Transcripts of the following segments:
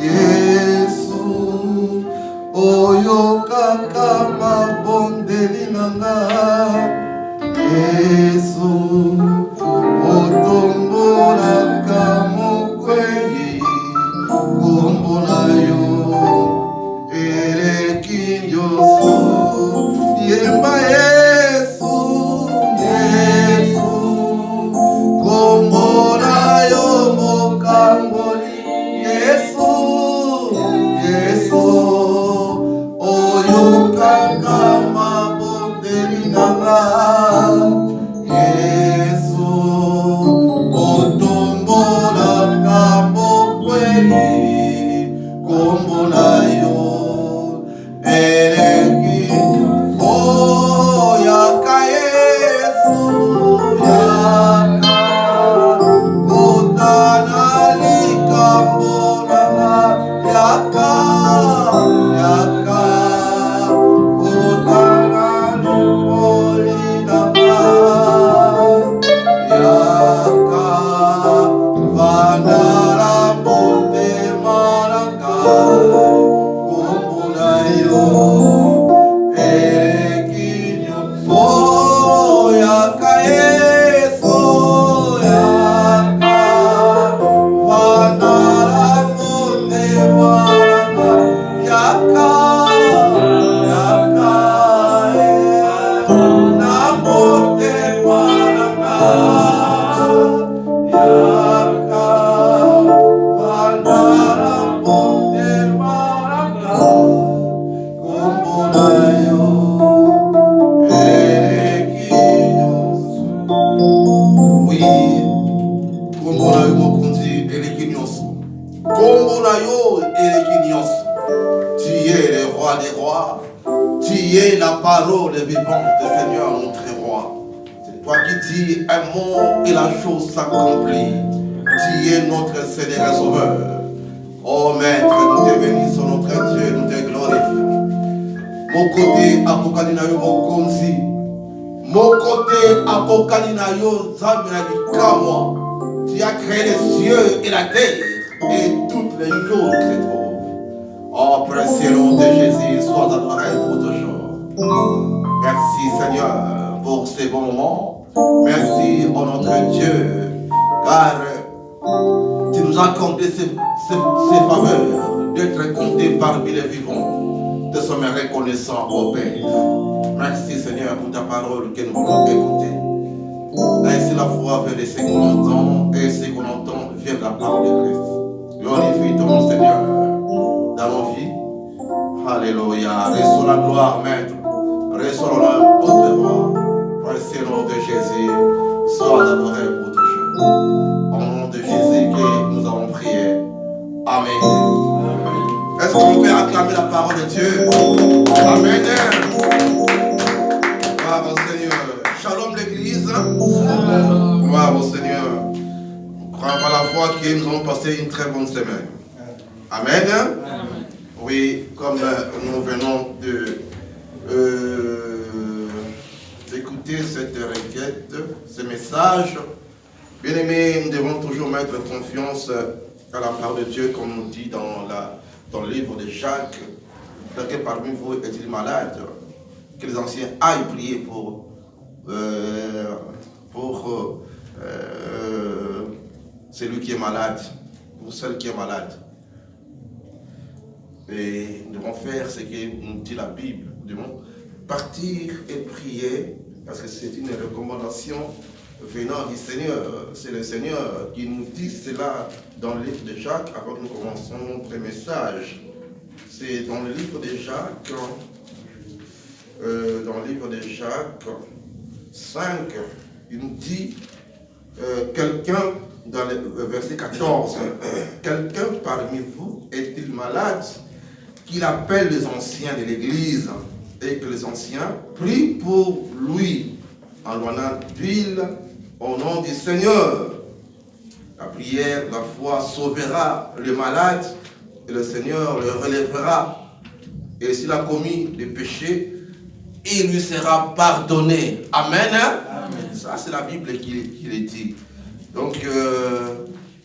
Yesu oyo kaka mabondeli nanga. Yesu otombolaka mokwei kombo na yo eleki nyonso. Yemba Yesu, Yesu kombo na yo mokangoli. Yesu, Yesu oyo kaka mabondeli nanga. Yesu otombolaka mokwei kombo na yo eleki. Oh yaka Yesu yaka kotana likambo nanga. Yaka yaka kotana lipoli nanga. Yaka vandara motema nanga kombo na yo erekinyo. Oh yaka Yesu yaka vandara motema nanga. Yaka yaka na motema nanga. Yaka vandara motema nanga kombo na yo elekinyo. Oui, kombo na yo mokonzi elekinyo. Kombo na yo elekinyo. Tu es le roi des rois. Tu es la parole vivante, Seigneur, notre roi. C'est toi qui dis un mot et la chose s'accomplit. Tu es notre Seigneur et Sauveur. Oh Maître, nous te bénissons, notre Dieu, nous te glorifions. Mon côté apokali na yo mokonzi. Mon côté apokali na yo nzambe na likamwa. Tu as créé les cieux et la terre et toutes les choses qui se trouvent. Oh précieux nom de Jésus, sois adoré pour toujours. Merci Seigneur pour ces bons moments. Merci oh notre Dieu, car tu nous as accordé ces faveurs d'être comptés parmi les vivants. Nous sommes reconnaissants au Père. Merci Seigneur pour ta parole que nous voulons écouter. Ainsi la foi vient de ce qu'on entend, et ce qu'on entend vient de la parole de Christ. Glorifie ton Seigneur dans nos vies. Alléluia. Reçois la gloire, Maître. Reçois l'honneur, notre roi. Précieux nom de Jésus, sois adoré pour toujours. Au nom de Jésus que nous avons prié. Amen. Est-ce qu'on peut acclamer la parole de Dieu? Amen. Gloire au Seigneur. Shalom l'église. Gloire au Seigneur. Croyons par la foi que nous avons passé une très bonne semaine. Amen. Oui, comme nous venons d'écouter cette requête, ce message, bien aimé, nous devons toujours mettre confiance à la parole de Dieu, comme nous dit dans le livre de Jacques. Quelqu'un parmi vous est-il malade? Que les anciens aillent prier pour celui qui est malade, pour celle qui est malade. Et nous devons faire ce que nous dit la Bible. Nous devons partir et prier, parce que c'est une recommandation venant du Seigneur. C'est le Seigneur qui nous dit cela dans le livre de Jacques, avant que nous commençons notre message. C'est dans le livre de Jacques, 5, il nous dit, quelqu'un, dans le verset 14, quelqu'un parmi vous est-il malade, qu'il appelle les anciens de l'église et que les anciens prient pour lui en loinant d'huile au nom du Seigneur. La prière, la foi sauvera le malade et le Seigneur le relèvera. Et s'il a commis des péchés, il lui sera pardonné. Amen. Amen. Ça, c'est la Bible qui le dit. Donc,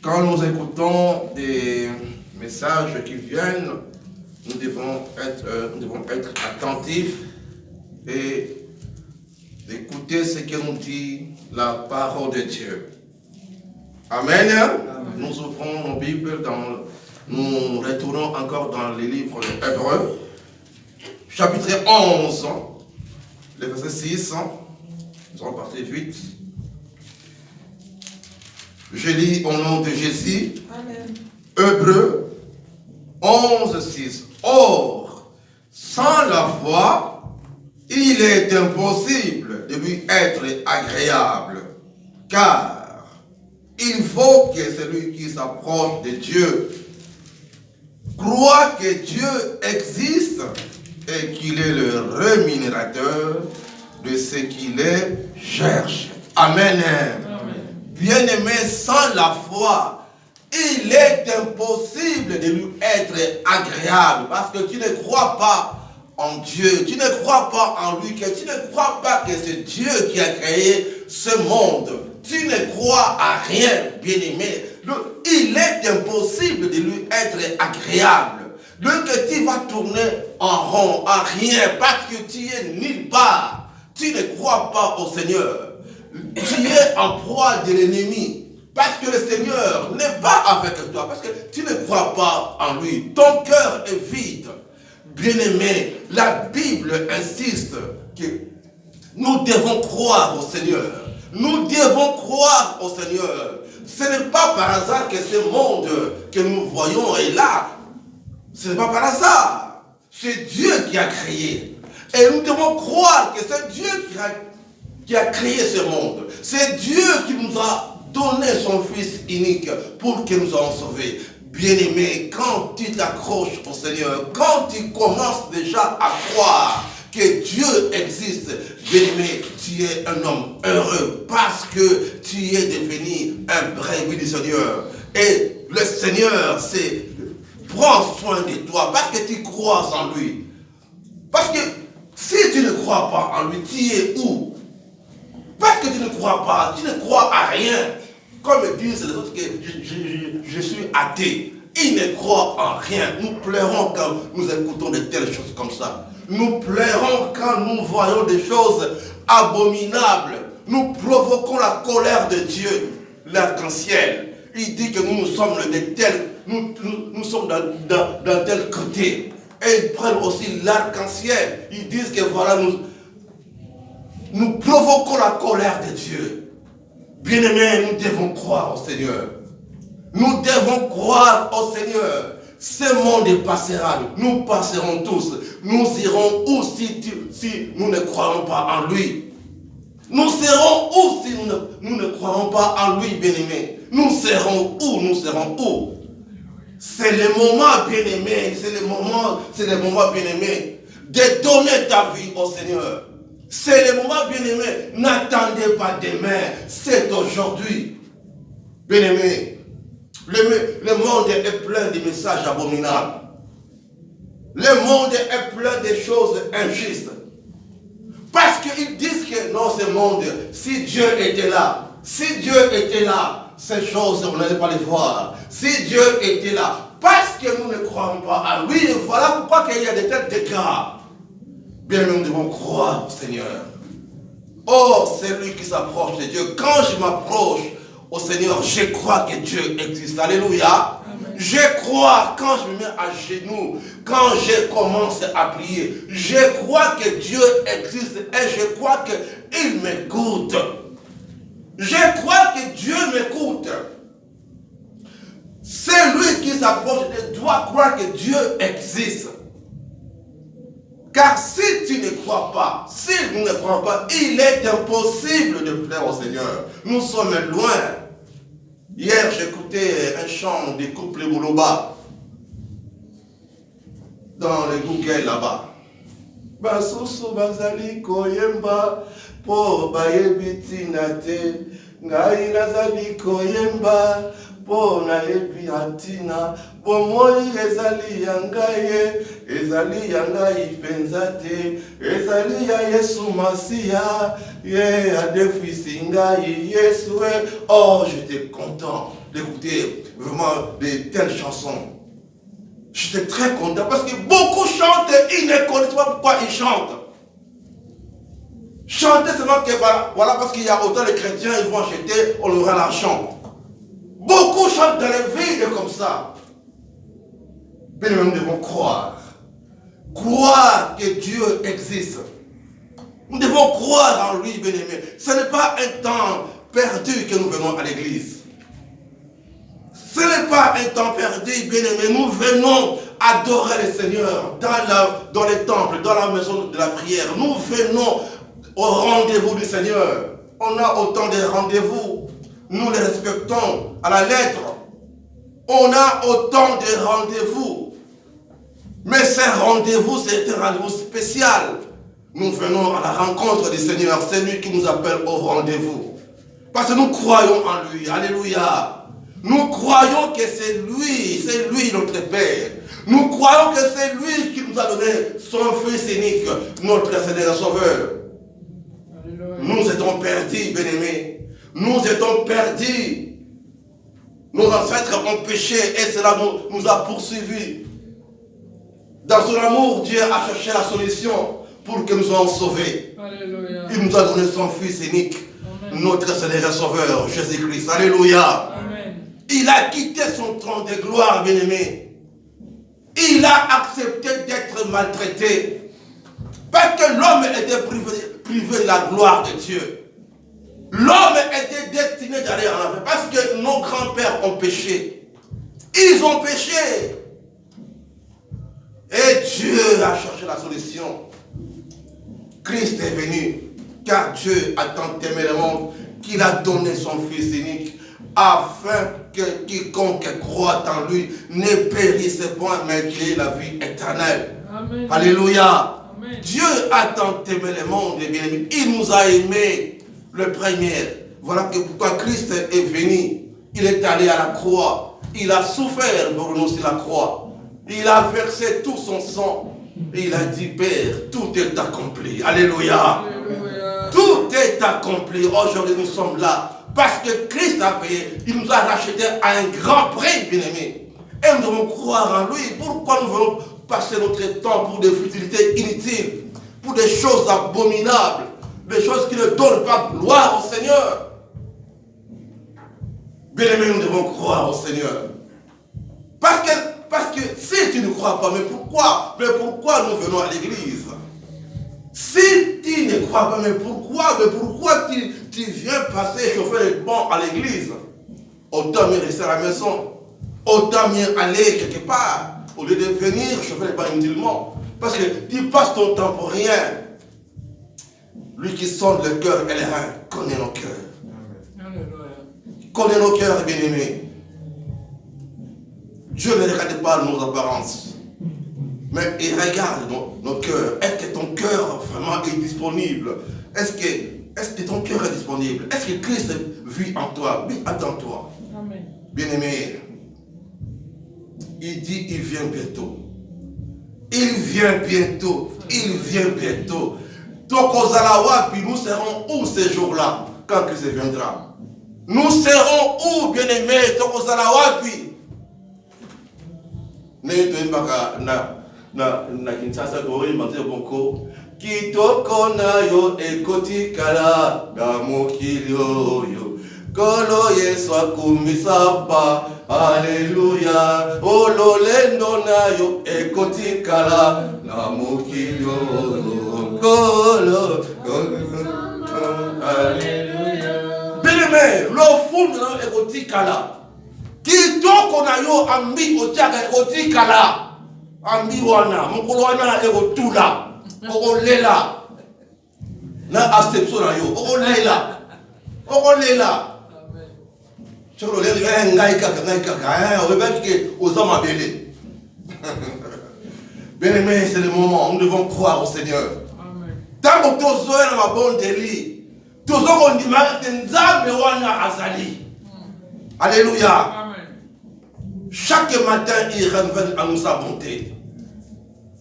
Quand nous écoutons des messages qui viennent, nous devons être attentifs et écouter ce que nous dit la parole de Dieu. Amen. Amen. Nous ouvrons nos Bibles, nous retournons encore dans les livres d'Hébreux, chapitre 11, le verset 6, nous allons partir vite. Je lis au nom de Jésus. Amen. Hébreux 11, 6. Or, sans la foi, il est impossible de lui être agréable, car il faut que celui qui s'approche de Dieu croit que Dieu existe et qu'il est le rémunérateur de ce qu'il cherche. Amen. Bien-aimé, sans la foi, il est impossible de lui être agréable parce que tu ne crois pas en Dieu, tu ne crois pas en lui, que tu ne crois pas que c'est Dieu qui a créé ce monde. Tu ne crois à rien, bien-aimé. Il est impossible de lui être agréable. Donc tu vas tourner en rond, à rien, parce que tu es nulle part. Tu ne crois pas au Seigneur. Tu es en proie de l'ennemi. Parce que le Seigneur n'est pas avec toi. Parce que tu ne crois pas en lui. Ton cœur est vide. Bien-aimé, la Bible insiste que nous devons croire au Seigneur. Nous devons croire au Seigneur. Ce n'est pas par hasard que ce monde que nous voyons est là. Ce n'est pas par hasard. C'est Dieu qui a créé. Et nous devons croire que c'est Dieu qui a créé ce monde. C'est Dieu qui nous a donné son Fils unique pour que nous soyons sauvés. Bien-aimé, quand tu t'accroches au Seigneur, quand tu commences déjà à croire que Dieu existe, bien-aimé, tu es un homme heureux parce que tu es devenu un brebis du Seigneur. Et le Seigneur prend soin de toi parce que tu crois en lui. Parce que si tu ne crois pas en lui, tu es où? Parce que tu ne crois pas, tu ne crois à rien. Comme disent les autres que je suis athée. Ils ne croient en rien. Nous pleurons quand nous écoutons de telles choses comme ça. Nous pleurons quand nous voyons des choses abominables. Nous provoquons la colère de Dieu, l'arc-en-ciel. Il dit que nous sommes de tels, nous sommes dans tel côté. Et ils prennent aussi l'arc-en-ciel. Ils disent que voilà, nous provoquons la colère de Dieu. Bien-aimés, nous devons croire au Seigneur. Nous devons croire au Seigneur. Ce monde passera. Nous passerons tous. Nous irons où si nous ne croyons pas en lui. Nous serons où si nous ne croyons pas en lui, bien-aimés. Nous serons où? Nous serons où? C'est le moment, bien-aimé. C'est le moment, bien-aimé, de donner ta vie au Seigneur. C'est le moment, bien-aimé. N'attendez pas demain. C'est aujourd'hui. Bien-aimé, le monde est plein de messages abominables. Le monde est plein de choses injustes. Parce qu'ils disent que non, ce monde, si Dieu était là, ces choses, on n'allait pas les voir. Si Dieu était là, parce que nous ne croyons pas à lui, voilà pourquoi il y a de tels dégâts. Bien, nous devons croire au Seigneur. Oh, c'est lui qui s'approche de Dieu. Quand je m'approche au Seigneur, je crois que Dieu existe. Alléluia. Amen. Je crois quand je me mets à genoux, quand je commence à prier, je crois que Dieu existe et je crois qu'il m'écoute. Je crois que Dieu m'écoute. C'est lui qui s'approche de Dieu doit croire que Dieu existe. Car si tu ne crois pas, si nous ne croyons pas, il est impossible de plaire au Seigneur. Nous sommes loin. Hier, j'écoutais un chant du couple Mouloba dans le Google là-bas. Basusu bazali koyemba po bayebi nate ngai nazali koyemba po nayebi atina po moi ezali yangaye ezali yangai penzate ezali ya Yesu Masia ye adefisi ngai Yesu. Oh, j'étais content d'écouter vraiment de telles chansons. J'étais très content parce que beaucoup chantent et ils ne connaissent pas pourquoi ils chantent. Chanter seulement que voilà parce qu'il y a autant de chrétiens, ils vont acheter, on aura l'argent. Beaucoup chantent dans les villes comme ça. Mais nous devons croire. Croire que Dieu existe. Nous devons croire en lui, bien-aimé. Ce n'est pas un temps perdu que nous venons à l'église. Ce n'est pas un temps perdu, bien-aimé. Nous venons adorer le Seigneur dans les temples, dans la maison de la prière. Nous venons au rendez-vous du Seigneur. On a autant de rendez-vous. Nous les respectons à la lettre. On a autant de rendez-vous. Mais ces rendez-vous, c'est un rendez-vous spécial. Nous venons à la rencontre du Seigneur. C'est lui qui nous appelle au rendez-vous. Parce que nous croyons en lui. Alléluia. Nous croyons que c'est lui notre Père. Nous croyons que c'est lui qui nous a donné son Fils unique, notre Seigneur Sauveur. Alléluia. Nous étions perdus, bien-aimés. Nous étions perdus. Nos ancêtres ont péché et cela nous a poursuivis. Dans son amour, Dieu a cherché la solution pour que nous soyons sauvés. Alléluia. Il nous a donné son Fils unique, amen, notre Seigneur Sauveur, Jésus-Christ. Alléluia. Amen. Il a quitté son trône de gloire, bien-aimé. Il a accepté d'être maltraité. Parce que l'homme était privé de la gloire de Dieu. L'homme était destiné d'aller en enfer. Parce que nos grands-pères ont péché. Ils ont péché. Et Dieu a cherché la solution. Christ est venu, car Dieu a tant aimé le monde qu'il a donné son Fils unique, afin que quiconque croit en lui ne périsse point, mais qu'il ait la vie éternelle. Amen. Alléluia. Amen. Dieu a tant aimé le monde, et bien aimé. Il nous a aimés le premier. Voilà pourquoi Christ est venu. Il est allé à la croix. Il a souffert pour nous sur la croix. Il a versé tout son sang. Et il a dit, Père, tout est accompli. Alléluia. Alléluia. Tout est accompli. Aujourd'hui, nous sommes là. Parce que Christ a payé. Il nous a racheté à un grand prix, bien-aimés. Et nous devons croire en lui. Pourquoi nous voulons passer notre temps pour des futilités inutiles, pour des choses abominables, des choses qui ne donnent pas gloire au Seigneur? Bien-aimés, nous devons croire au Seigneur. Parce que si tu ne crois pas, mais pourquoi nous venons à l'église? Si tu ne crois pas, mais pourquoi tu viens passer chauffer les bancs à l'église? Autant mieux rester à la maison. Autant mieux aller quelque part, au lieu de venir chauffer les bancs inutilement. Parce que tu passes ton temps pour rien. Lui qui sonde le cœur et les reins connaît nos cœurs. Connaît nos cœurs, bien-aimés. Dieu ne regarde pas nos apparences, mais il regarde nos cœurs. Est-ce que ton cœur vraiment est disponible? Est-ce que ton cœur est disponible? Est-ce que Christ vit en toi? Oui, attends-toi. Bien-aimé, il dit, il vient bientôt. Il vient bientôt. Il vient bientôt. Donc, aux Alawapi, nous serons où ces jours-là, quand Christ viendra? Nous serons où, bien-aimés? Donc, aux Alawapi. na Kinshasa koyemba boko kitoko na yo ekotikala na mokili oyo kolo Yesu akumisaba Alléluia ololendo na yo ekotikala na mokili oyo kolo Alléluia bien-aimé l'ofundo na ekotikala kitoko na yo ambi otiaka ekotikala ambi wana mukolo wana ekotula okolela na acception na yo okolela cholo le ngai kaka obebaki aux mabele bien-aimé c'est le moment nous devons croire au Seigneur tant que tozoya na mabondeli tozokondima te nzambe wana azali Alléluia. Chaque matin, il renouvelle à nous sa bonté.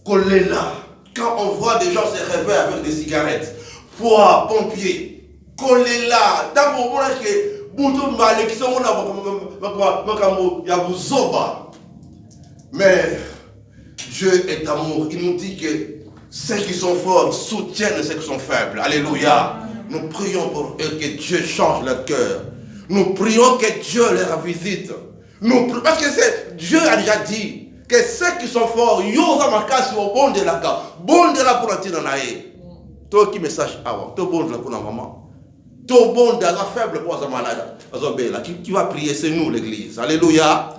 Qu'on est là. Quand on voit des gens se réveiller avec des cigarettes, foi, pompiers, qu'on est là. Dans le moment que Mais Dieu est amour. Il nous dit que ceux qui sont forts soutiennent ceux qui sont faibles. Alléluia. Nous prions pour eux que Dieu change leur cœur. Nous prions que Dieu les visite. Parce que Dieu a déjà dit que ceux qui sont forts, ils ont bon de la cas. Bon de la pour la tinaïe. Toi qui message avant, toi bon de la pour la maman. Toi bon de la faible pour la malade. Qui va prier, c'est nous l'église. Alléluia.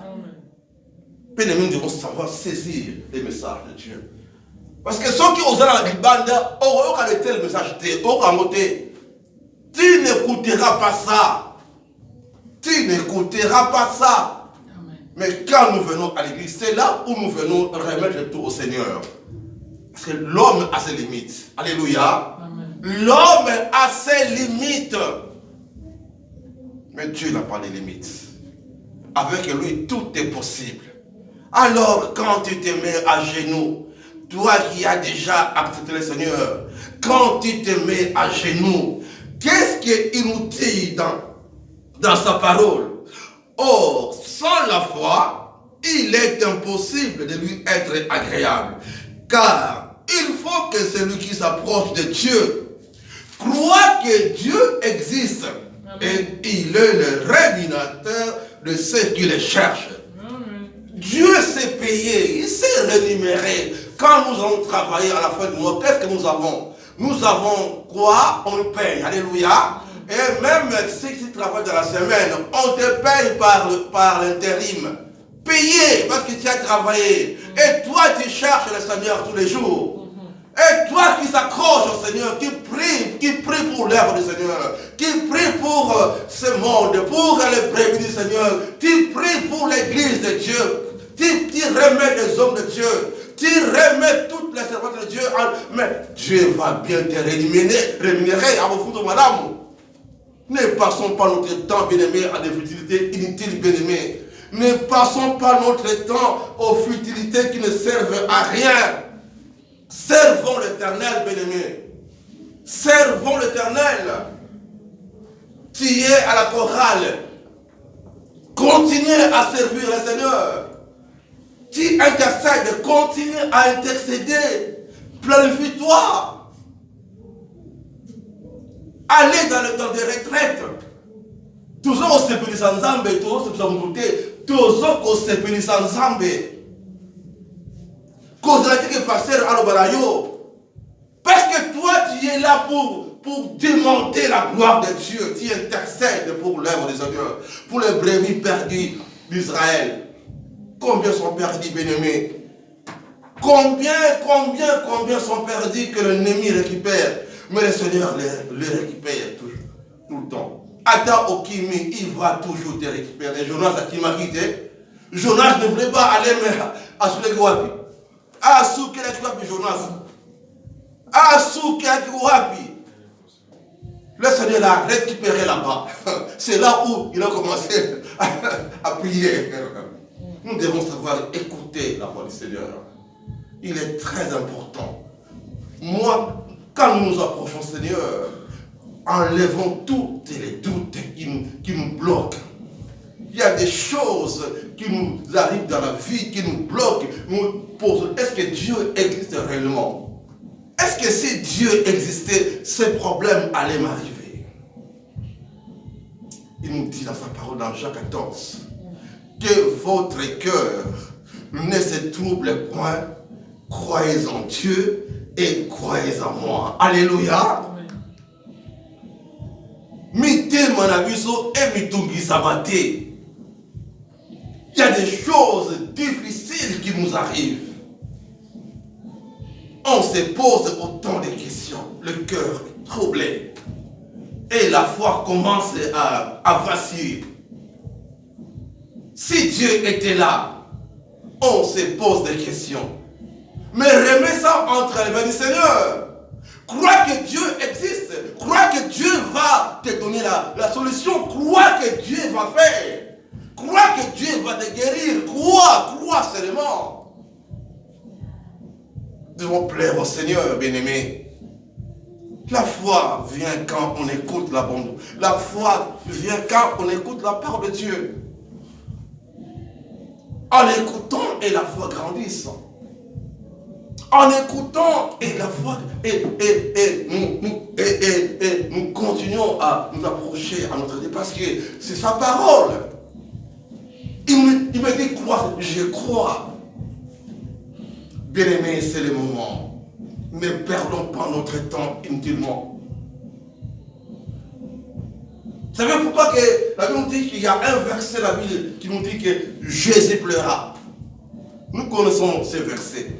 Nous devons savoir saisir les messages de Dieu. Parce que ceux qui osent dans la Bible, auront arrêté le message de Dieu. Tu n'écouteras pas ça. Tu n'écouteras pas ça. Amen. Mais quand nous venons à l'église, c'est là où nous venons remettre tout au Seigneur. Parce que l'homme a ses limites. Alléluia. Amen. L'homme a ses limites. Mais Dieu n'a pas de limites. Avec lui, tout est possible. Alors, quand tu te mets à genoux, toi qui as déjà accepté le Seigneur, quand tu te mets à genoux, qu'est-ce qu'il nous dit dans sa parole? Or, sans la foi, il est impossible de lui être agréable. Car il faut que celui qui s'approche de Dieu croit que Dieu existe. Amen. Et il est le rémunérateur de ceux qui le cherchent. Dieu s'est payé, il s'est rémunéré. Quand nous allons travailler à la fin du mois, qu'est-ce que nous avons? Nous avons quoi? On le paye. Alléluia. Et même si tu travailles dans la semaine, on te paye par l'intérim. Payé parce que tu as travaillé. Et toi, tu cherches le Seigneur tous les jours. Et toi qui s'accroches au Seigneur, qui prie pour l'œuvre du Seigneur, qui prie pour ce monde, pour les brebis du Seigneur, tu pries pour l'église de Dieu, tu remets les hommes de Dieu, tu remets toutes les servantes de Dieu, mais Dieu va bien te rémunérer à vos foudres, madame. Ne passons pas notre temps, bien-aimés, à des futilités inutiles, bien-aimés. Ne passons pas notre temps aux futilités qui ne servent à rien. Servons l'Éternel, bien-aimés. Servons l'Éternel. Tu es à la chorale. Continuez à servir le Seigneur. Tu intercèdes, continue à intercéder. Planifie-toi. Allez dans des retraites. Toujours au sepeli sans zambe, toujours au sepeli sans zambe. Parce que toi, tu es là pour démonter la gloire de Dieu. Tu intercèdes pour l'œuvre des Seigneur, pour les brebis perdus d'Israël. Combien sont perdus, bien-aimés? Combien sont perdus que l'ennemi récupère? Mais le Seigneur les récupère tout le temps. Ata Okimi, il va toujours te récupérer. Jonas qui m'a quitté. Jonas ne voulait pas aller à Sulekwapi. Jonas. Le Seigneur l'a récupéré là-bas. C'est là où il a commencé à prier. Nous devons savoir écouter la voix du Seigneur. Il est très important. Moi, quand nous nous approchons du Seigneur, enlevons tous les doutes qui nous bloquent. Il y a des choses qui nous arrivent dans la vie, qui nous bloquent. Nous posons, est-ce que Dieu existe réellement? Est-ce que si Dieu existait, ces problèmes allaient m'arriver? Il nous dit dans sa parole dans Jean 14 que votre cœur ne se trouble point. Croyez en Dieu et croyez en moi. Alléluia. Mité manabiso et mitungi sabate. Il y a des choses difficiles qui nous arrivent. On se pose autant de questions. Le cœur est troublé. Et la foi commence à vaciller. Si Dieu était là, on se pose des questions. Mais remets ça entre les mains du Seigneur. Crois que Dieu existe. Crois que Dieu va te donner la solution. Crois que Dieu va faire. Crois que Dieu va te guérir. Crois seulement. Nous devons plaire au Seigneur, bien-aimés. La foi vient quand on écoute la bonne. La foi vient quand on écoute la parole de Dieu. En écoutant et la foi grandisse. En écoutant et la foi et nous continuons à nous approcher à notre Dieu parce que c'est sa parole. Il me dit croire, je crois. Bien-aimé, c'est le moment. Ne perdons pas notre temps inutilement. Vous savez pourquoi que la Bible nous dit qu'il y a un verset de la Bible qui nous dit que Jésus pleura. Nous connaissons ces versets.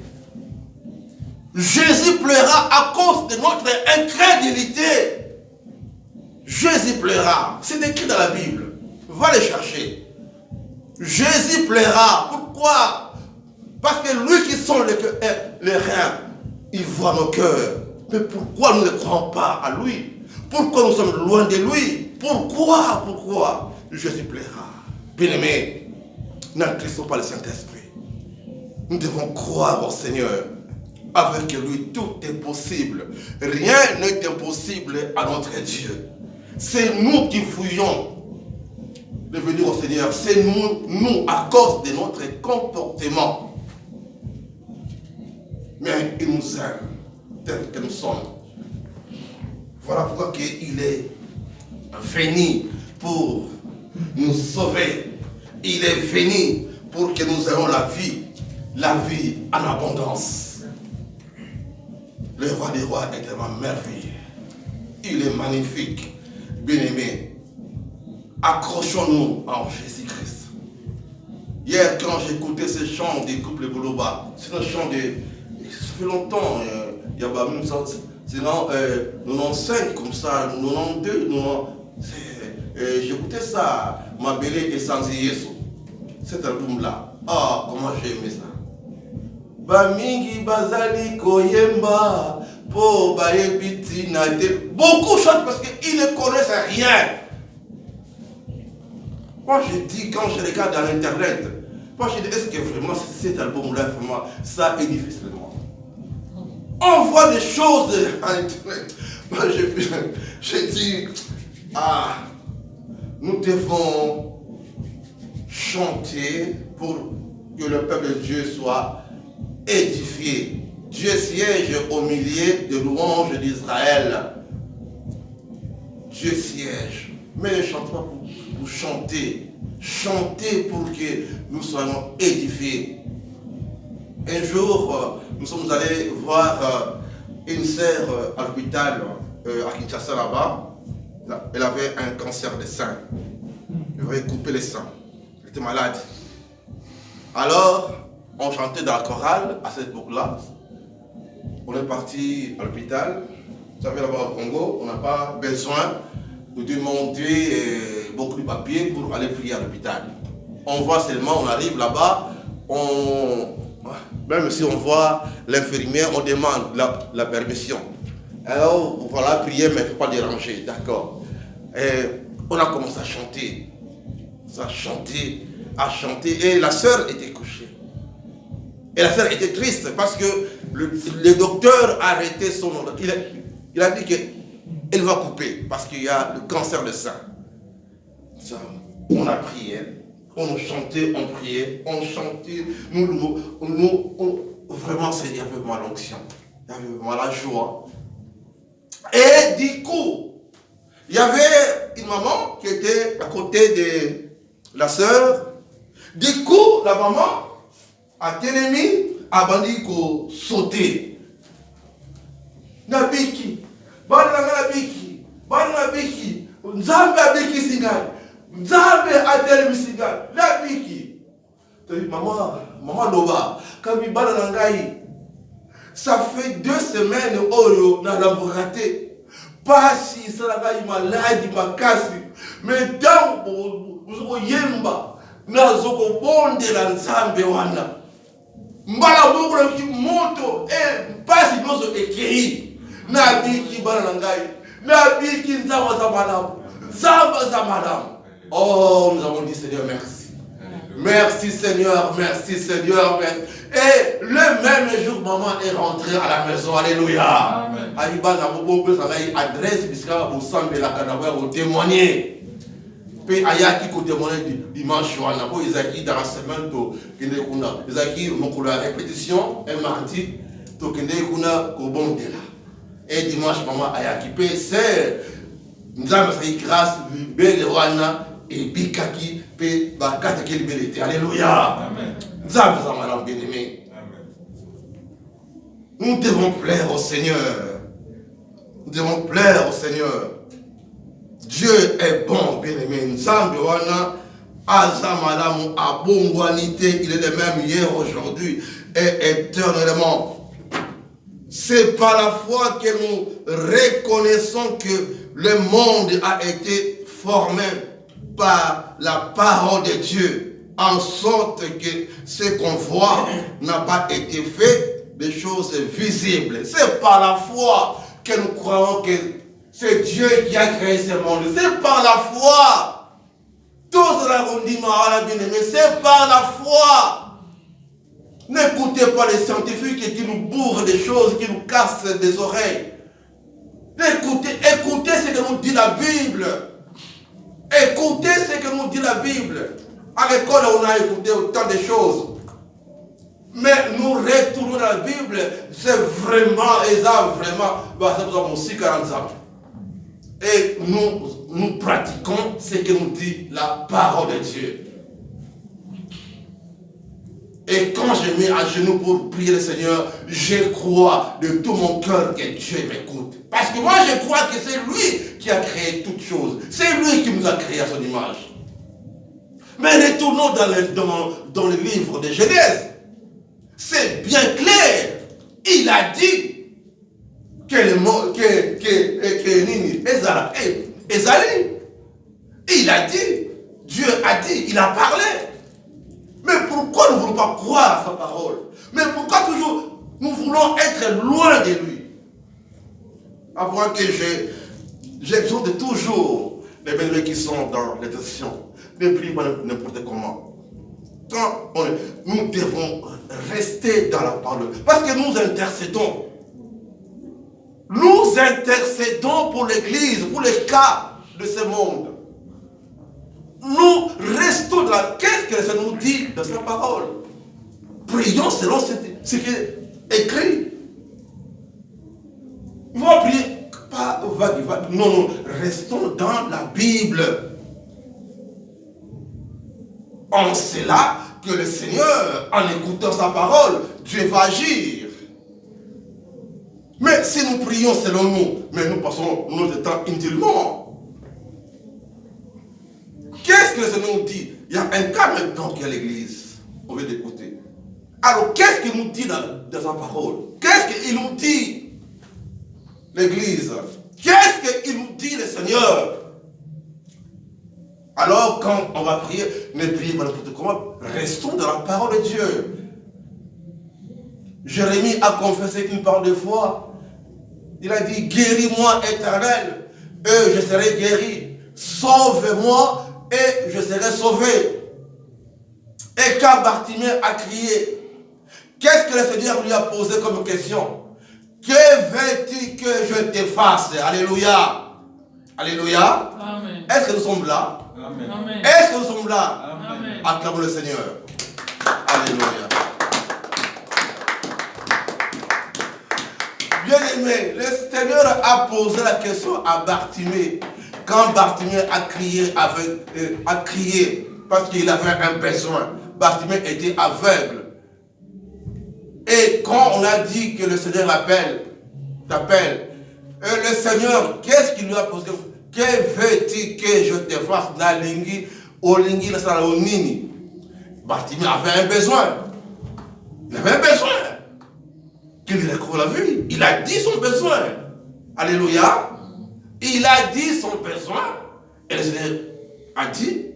Jésus pleura à cause de notre incrédulité. Jésus pleura. C'est écrit dans la Bible. Va le chercher. Jésus pleura. Pourquoi? Parce que lui qui sent les reins, il voit nos cœurs. Mais pourquoi nous ne croyons pas à lui? Pourquoi nous sommes loin de lui? Pourquoi Jésus plaira? Bien-aimés, n'entristons pas le Saint-Esprit. Nous devons croire au Seigneur. Avec lui, tout est possible. Rien n'est impossible à notre Dieu. C'est nous qui fouillons de venir au Seigneur. C'est nous, à cause de notre comportement. Mais il nous aime tel que nous sommes. Voilà pourquoi il est venu pour nous sauver. Il est venu pour que nous ayons la vie en abondance. Le roi des rois est tellement merveilleux. Il est magnifique. Bien-aimés, accrochons-nous en Jésus-Christ. Hier, quand j'écoutais ce chant des couples Goloba, c'est un chant de... Ça fait longtemps, il y a pas même ça, c'est dans 95 comme ça, 92, j'écoutais ça, Ma Belle et Sans Yesu, cet album-là. Ah, comment j'ai aimé ça. Bamingi Bazali Koyemba, Po Bayebiti Nate. Beaucoup chantent parce qu'ils ne connaissent rien. Moi je dis, quand je regarde dans l'internet, moi je dis, est-ce que vraiment cet album-là, vraiment, ça édifie seulement? On voit des choses à internet. Moi je dis, nous devons chanter pour que le peuple de Dieu soit édifié. Dieu siège au milieu de louanges d'Israël. Dieu siège. Mais ne chante pas pour chanter. Chantez pour que nous soyons édifiés. Un jour, nous sommes allés voir une sœur à l'hôpital à Kinshasa là-bas. Elle avait un cancer des seins. Elle avait coupé les seins. Elle était malade. Alors, on chantait dans la chorale à cette époque-là. On est parti à l'hôpital. Vous savez, là-bas au Congo, on n'a pas besoin de demander beaucoup de papiers pour aller prier à l'hôpital. On voit seulement, on arrive là-bas, même si on voit l'infirmière, on demande la permission. Alors, voilà, prier, mais il ne faut pas déranger, d'accord. On a commencé à chanter. À chanter, et la sœur était couchée. Et la sœur était triste parce que le docteur a arrêté son... Il a dit qu'elle va couper parce qu'il y a le cancer de sein. On a prié, on chantait, on priait, on chantait. Vraiment, il y avait vraiment l'onction, il y avait vraiment la joie. Et du coup, il y avait une maman qui était à côté de la sœur. Du coup, la maman a télémi, a bandit qu'on sautait. Nabiki, Nabiki, Nzambe abiki singal, Nzambe atelemi singal, Nabiki. Maman Loba, Kami bana nangai. Ça fait 2 semaines oyo na laboraté. Pasi salagai maladi makasi. Mais tant vous yemba na zoko bonde la Nzambe wana. Mbala bokula ki moto pasi nozo ekei. Nabiki bana nangai. Nabiki nzamba za madame. Zamba za madame. Oh, nous avons dit Seigneur merci. Merci Seigneur, merci Seigneur. Et le même jour, maman est rentrée à la maison. Alléluia. Aïba n'a pas adresse, puisqu'elle vous semble la canavère au témoigner. Puis Ayaki qui témoigner dimanche, on a pas Isaki dans la semaine, Isaki, on a la répétition, un mardi, on a bon là. Et dimanche, maman Ayaki, c'est nous avons fait grâce, belle Rwanda et Bikaki, et Bakata qui est libéré. Alléluia. Nous avons madame bien-aimée. Nous devons plaire au Seigneur. Nous devons plaire au Seigneur. Dieu est bon, bien-aimé. Nous avons Azamalamu Abongwanité, il est le même hier, aujourd'hui et éternellement. C'est par la foi que nous reconnaissons que le monde a été formé par la parole de Dieu, en sorte que ce qu'on voit n'a pas été fait de choses visibles. C'est par la foi que nous croyons que c'est Dieu qui a créé ce monde. C'est par la foi. Tous l'ont dit, bien-aimé, c'est par la foi. N'écoutez pas les scientifiques qui nous bourrent des choses, qui nous cassent des oreilles. Écoutez ce que nous dit la Bible. Écoutez ce que nous dit la Bible. À l'école, on a écouté autant de choses. Mais nous retournons dans la Bible, c'est vraiment, et ça vraiment, ça nous avons aussi 40 ans. Et nous pratiquons ce que nous dit la parole de Dieu. Et quand je mets à genoux pour prier le Seigneur, je crois de tout mon cœur que Dieu m'écoute. Parce que moi je crois que c'est lui qui a créé toutes choses. C'est lui qui nous a créé à son image. Mais retournons dans le livre de Genèse. C'est bien clair. Il a dit Esaïe. Il a dit, Dieu a dit, il a parlé. Mais pourquoi nous ne voulons pas croire à sa parole? Mais pourquoi toujours nous voulons être loin de lui? Avant que j'exhorte toujours les bénévoles qui sont dans les décisions, ne priez pas n'importe comment. Quand nous devons rester dans la parole. Parce que nous intercédons. Nous intercédons pour l'Église, pour les cas de ce monde. Nous restons dans la... Qu'est-ce que ça nous dit dans sa parole? Prions selon ce qui est écrit. Il faut prier, pas vague. Non, restons dans la Bible. En cela que le Seigneur, en écoutant sa parole, Dieu va agir. Mais si nous prions selon nous, mais nous passons notre temps inutilement. Qu'est-ce que le Seigneur nous dit? Il y a un cas maintenant qui est à l'église. On veut l'écouter. Alors, qu'est-ce qu'il nous dit dans sa parole? Qu'est-ce qu'il nous dit, l'église? Qu'est-ce qu'il nous dit, le Seigneur? Alors, quand on va prier, ne priez pas n'importe comment. Restons dans la parole de Dieu. Jérémie a confessé une parole de foi. Il a dit, guéris-moi, Éternel, et je serai guéri. Sauve-moi, et je serai sauvé. Et quand Bartimée a crié, qu'est-ce que le Seigneur lui a posé comme question? Que veux-tu que je te fasse? Alléluia. Alléluia. Amen. Est-ce que nous sommes là? Amen. Est-ce que nous sommes là? Amen. Acclamons le Seigneur. Alléluia. Bien-aimé, le Seigneur a posé la question à Bartimée. Quand Bartimée a crié parce qu'il avait un besoin. Bartimée était aveugle. Et quand on a dit que le Seigneur t'appelle, le Seigneur, qu'est-ce qu'il lui a posé? Que veux-tu que je te fasse? Bartimée avait un besoin. Il avait un besoin. Qu'il recouvre la vue. Il a dit son besoin. Alléluia. Il a dit son besoin. Et le Seigneur a dit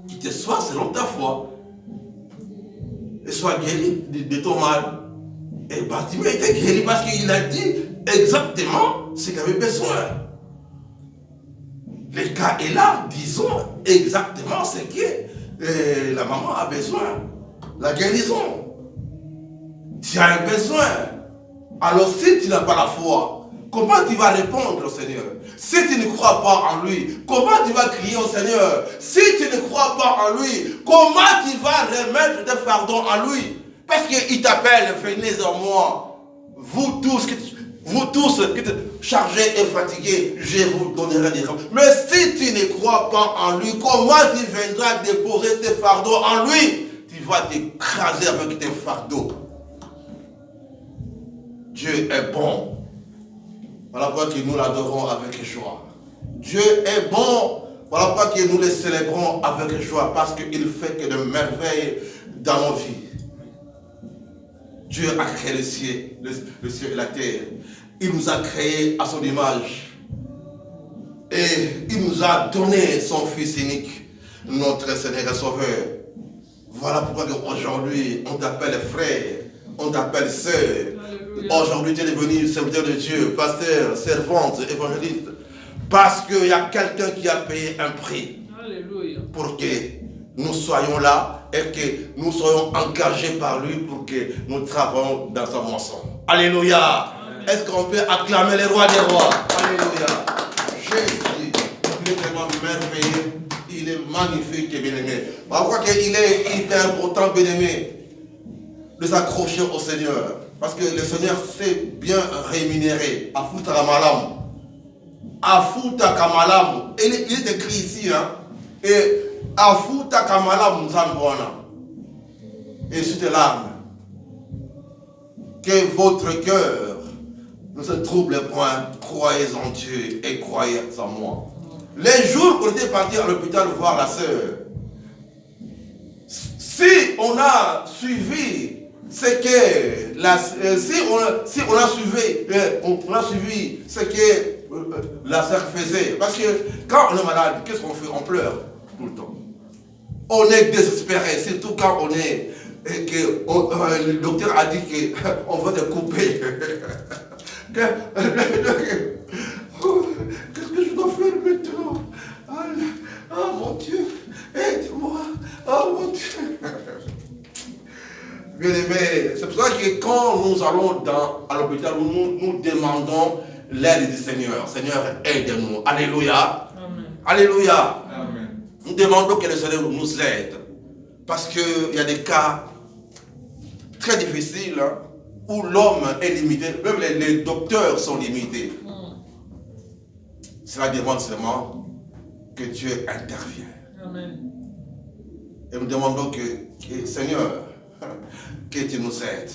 qu'il te soit selon ta foi. Et soit guéri de ton mal. Et Bartimée était guéri parce qu'il a dit exactement ce qu'il avait besoin. Le cas est là, disons exactement ce que Et la maman a besoin de la guérison. Tu as un besoin. Alors si tu n'as pas la foi, comment tu vas répondre au Seigneur? Si tu ne crois pas en lui, comment tu vas crier au Seigneur? Si tu ne crois pas en lui, comment tu vas remettre tes fardeaux en lui? Parce qu'il t'appelle, venez en moi. Vous tous qui êtes chargés et fatigués, je vous donnerai des raisons. Mais si tu ne crois pas en lui, comment tu viendras déposer tes fardeaux en lui? Tu vas t'écraser avec tes fardeaux. Dieu est bon. Voilà pourquoi nous l'adorons avec joie. Dieu est bon. Voilà pourquoi nous le célébrons avec joie. Parce qu'il fait que de merveilles dans nos vies. Dieu a créé le ciel et la terre. Il nous a créés à son image. Et il nous a donné son Fils unique, notre Seigneur et Sauveur. Voilà pourquoi aujourd'hui on t'appelle frère, on t'appelle sœur. Aujourd'hui tu es devenu serviteur de Dieu, pasteur, servante, évangéliste. Parce qu'il y a quelqu'un qui a payé un prix. Alléluia. Pour que nous soyons là et que nous soyons engagés par lui pour que nous travaillions dans sa moisson. Alléluia. Est-ce qu'on peut acclamer les rois des rois? Alléluia. Jésus, il est vraiment merveilleux. Il est magnifique et bien-aimé. Pourquoi il est hyper important, bien-aimé, de s'accrocher au Seigneur? Parce que le Seigneur sait bien rémunérer. Afuta Kamalam. Afuta Kamalam. Il est écrit ici, hein. Et Afuta Kamalam Zambona. Et sur tes larmes. Que votre cœur ne se trouble point. Croyez en Dieu et croyez en moi. Les jours qu'on était parti à l'hôpital voir la sœur, si on a suivi ce que si on a suivi ce que la sœur faisait, parce que quand on est malade, qu'est-ce qu'on fait? On pleure tout le temps. On est désespéré, surtout quand on est le docteur a dit qu'on va te couper. Qu'est-ce que je dois faire maintenant? Ah mon Dieu, aide-moi. Oh mon Dieu. Bien aimé, c'est pour ça que quand nous allons à l'hôpital, nous demandons l'aide du Seigneur. Seigneur, aide-nous. Alléluia. Amen. Alléluia. Amen. Nous demandons que le Seigneur nous aide. Parce qu'il y a des cas très difficiles, hein, où l'homme est limité, même les docteurs sont limités. Cela demande seulement que Dieu intervienne. Amen. Et nous demandons que Seigneur, que tu nous aides,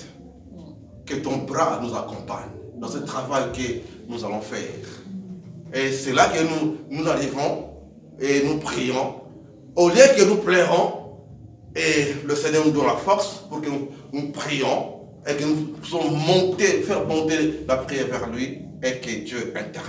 que ton bras nous accompagne dans ce travail que nous allons faire. Et c'est là que nous arrivons et nous prions. Au lieu que nous pleurons, et le Seigneur nous donne la force pour que nous prions et que nous puissions faire monter la prière vers lui et que Dieu intervienne.